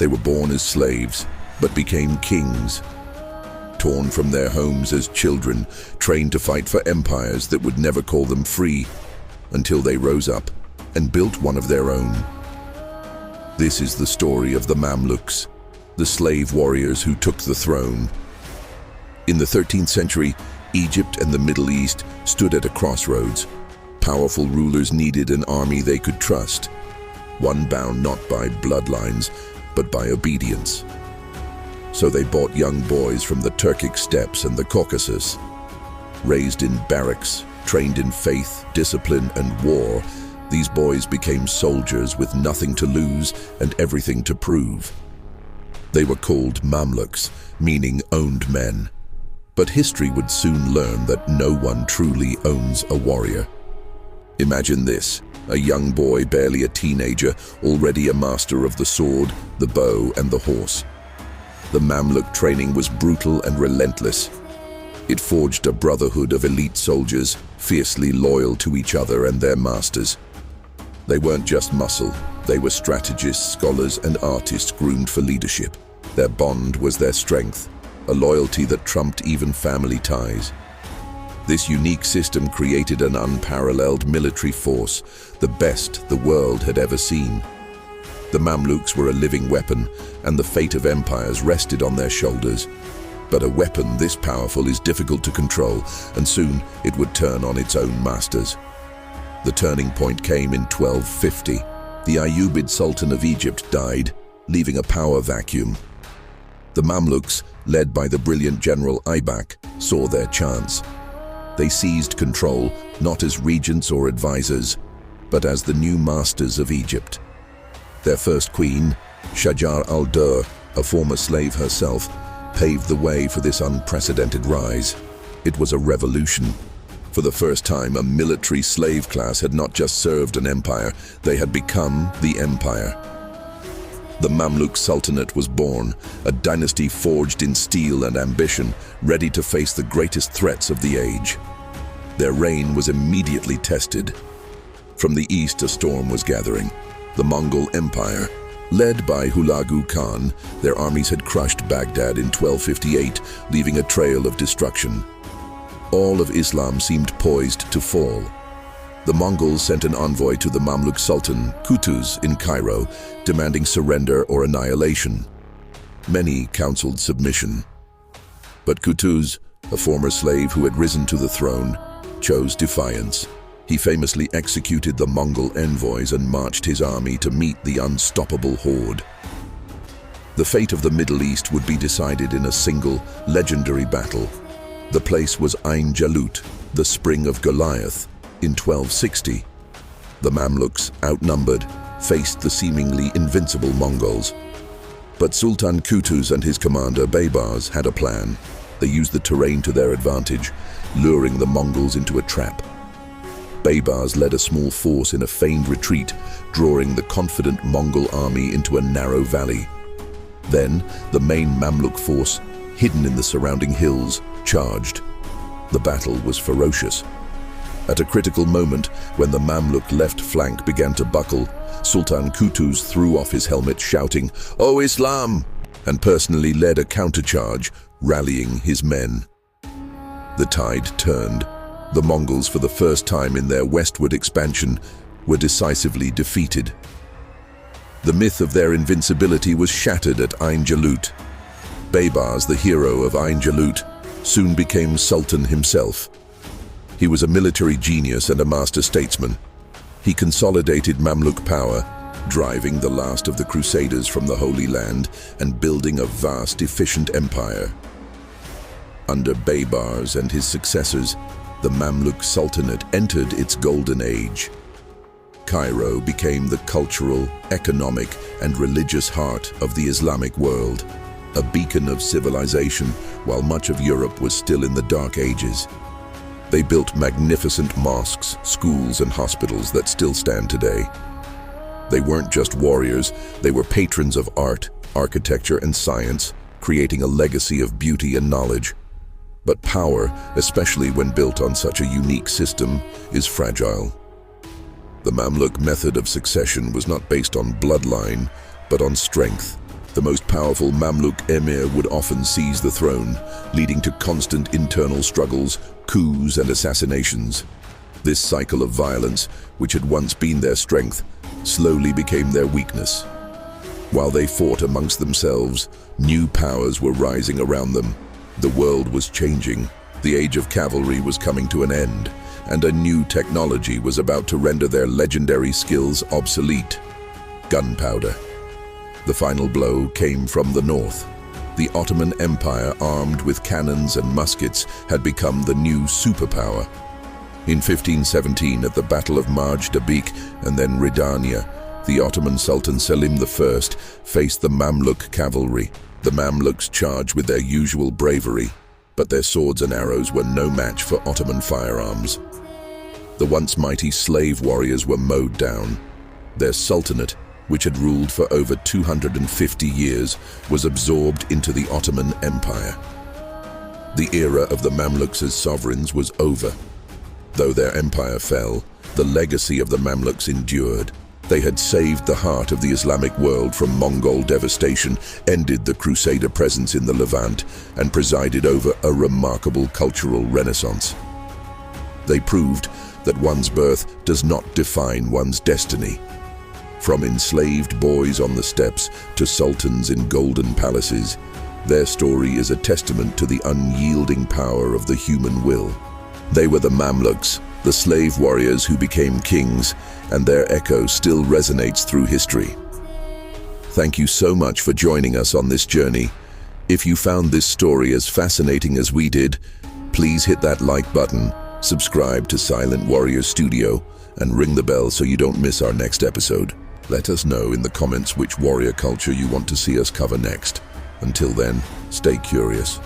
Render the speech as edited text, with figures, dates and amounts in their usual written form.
They were born as slaves, but became kings. Torn from their homes as children, trained to fight for empires that would never call them free, until they rose up and built one of their own. This is the story of the Mamluks, the slave warriors who took the throne. In the 13th century, Egypt and the Middle East stood at a crossroads. Powerful rulers needed an army they could trust, one bound not by bloodlines, but by obedience. So they bought young boys from the Turkic steppes and the Caucasus. Raised in barracks, trained in faith, discipline, and war, these boys became soldiers with nothing to lose and everything to prove. They were called Mamluks, meaning owned men. But history would soon learn that no one truly owns a warrior. Imagine this, a young boy, barely a teenager, already a master of the sword, the bow, and the horse. The Mamluk training was brutal and relentless. It forged a brotherhood of elite soldiers, fiercely loyal to each other and their masters. They weren't just muscle, they were strategists, scholars, and artists groomed for leadership. Their bond was their strength, a loyalty that trumped even family ties. This unique system created an unparalleled military force, the best the world had ever seen. The Mamluks were a living weapon, and the fate of empires rested on their shoulders. But a weapon this powerful is difficult to control, and soon it would turn on its own masters. The turning point came in 1250. The Ayyubid Sultan of Egypt died, leaving a power vacuum. The Mamluks, led by the brilliant general Aybak, saw their chance. They seized control, not as regents or advisors, but as the new masters of Egypt. Their first queen, Shajar al-Dur, a former slave herself, paved the way for this unprecedented rise. It was a revolution. For the first time, a military slave class had not just served an empire, they had become the empire. The Mamluk Sultanate was born, a dynasty forged in steel and ambition, ready to face the greatest threats of the age. Their reign was immediately tested. From the east, a storm was gathering. The Mongol Empire, led by Hulagu Khan, their armies had crushed Baghdad in 1258, leaving a trail of destruction. All of Islam seemed poised to fall. The Mongols sent an envoy to the Mamluk Sultan, Qutuz, in Cairo, demanding surrender or annihilation. Many counseled submission. But Qutuz, a former slave who had risen to the throne, chose defiance. He famously executed the Mongol envoys and marched his army to meet the unstoppable horde. The fate of the Middle East would be decided in a single, legendary battle. The place was Ain Jalut, the spring of Goliath, in 1260. The Mamluks, outnumbered, faced the seemingly invincible Mongols. But Sultan Qutuz and his commander Baybars had a plan. They used the terrain to their advantage, luring the Mongols into a trap. Baybars led a small force in a feigned retreat, drawing the confident Mongol army into a narrow valley. Then, the main Mamluk force, hidden in the surrounding hills, charged. The battle was ferocious. At a critical moment, when the Mamluk left flank began to buckle, Sultan Qutuz threw off his helmet shouting, "O Islam!" and personally led a countercharge, rallying his men. The tide turned. The Mongols, for the first time in their westward expansion, were decisively defeated. The myth of their invincibility was shattered at Ain Jalut. Baybars, the hero of Ain Jalut, soon became Sultan himself. He was a military genius and a master statesman. He consolidated Mamluk power, driving the last of the Crusaders from the Holy Land and building a vast, efficient empire. Under Baybars and his successors, the Mamluk Sultanate entered its golden age. Cairo became the cultural, economic, and religious heart of the Islamic world, a beacon of civilization while much of Europe was still in the Dark Ages. They built magnificent mosques, schools, and hospitals that still stand today. They weren't just warriors, they were patrons of art, architecture, and science, creating a legacy of beauty and knowledge. But power, especially when built on such a unique system, is fragile. The Mamluk method of succession was not based on bloodline, but on strength. The most powerful Mamluk emir would often seize the throne, leading to constant internal struggles, coups and assassinations. This cycle of violence, which had once been their strength, slowly became their weakness. While they fought amongst themselves, new powers were rising around them. The world was changing, the age of cavalry was coming to an end, and a new technology was about to render their legendary skills obsolete: gunpowder. The final blow came from the north. The Ottoman Empire, armed with cannons and muskets, had become the new superpower. In 1517, at the Battle of Majd and then Ridania, the Ottoman Sultan Selim I faced the Mamluk cavalry. The Mamluks charged with their usual bravery, but their swords and arrows were no match for Ottoman firearms. The once mighty slave warriors were mowed down. Their sultanate, which had ruled for over 250 years, was absorbed into the Ottoman Empire. The era of the Mamluks as sovereigns was over. Though their empire fell, the legacy of the Mamluks endured. They had saved the heart of the Islamic world from Mongol devastation, ended the Crusader presence in the Levant, and presided over a remarkable cultural renaissance. They proved that one's birth does not define one's destiny. From enslaved boys on the steppes to sultans in golden palaces, their story is a testament to the unyielding power of the human will. They were the Mamluks, the slave warriors who became kings, and their echo still resonates through history. Thank you so much for joining us on this journey. If you found this story as fascinating as we did, please hit that like button, subscribe to Silent Warrior Studio, and ring the bell so you don't miss our next episode. Let us know in the comments which warrior culture you want to see us cover next. Until then, stay curious.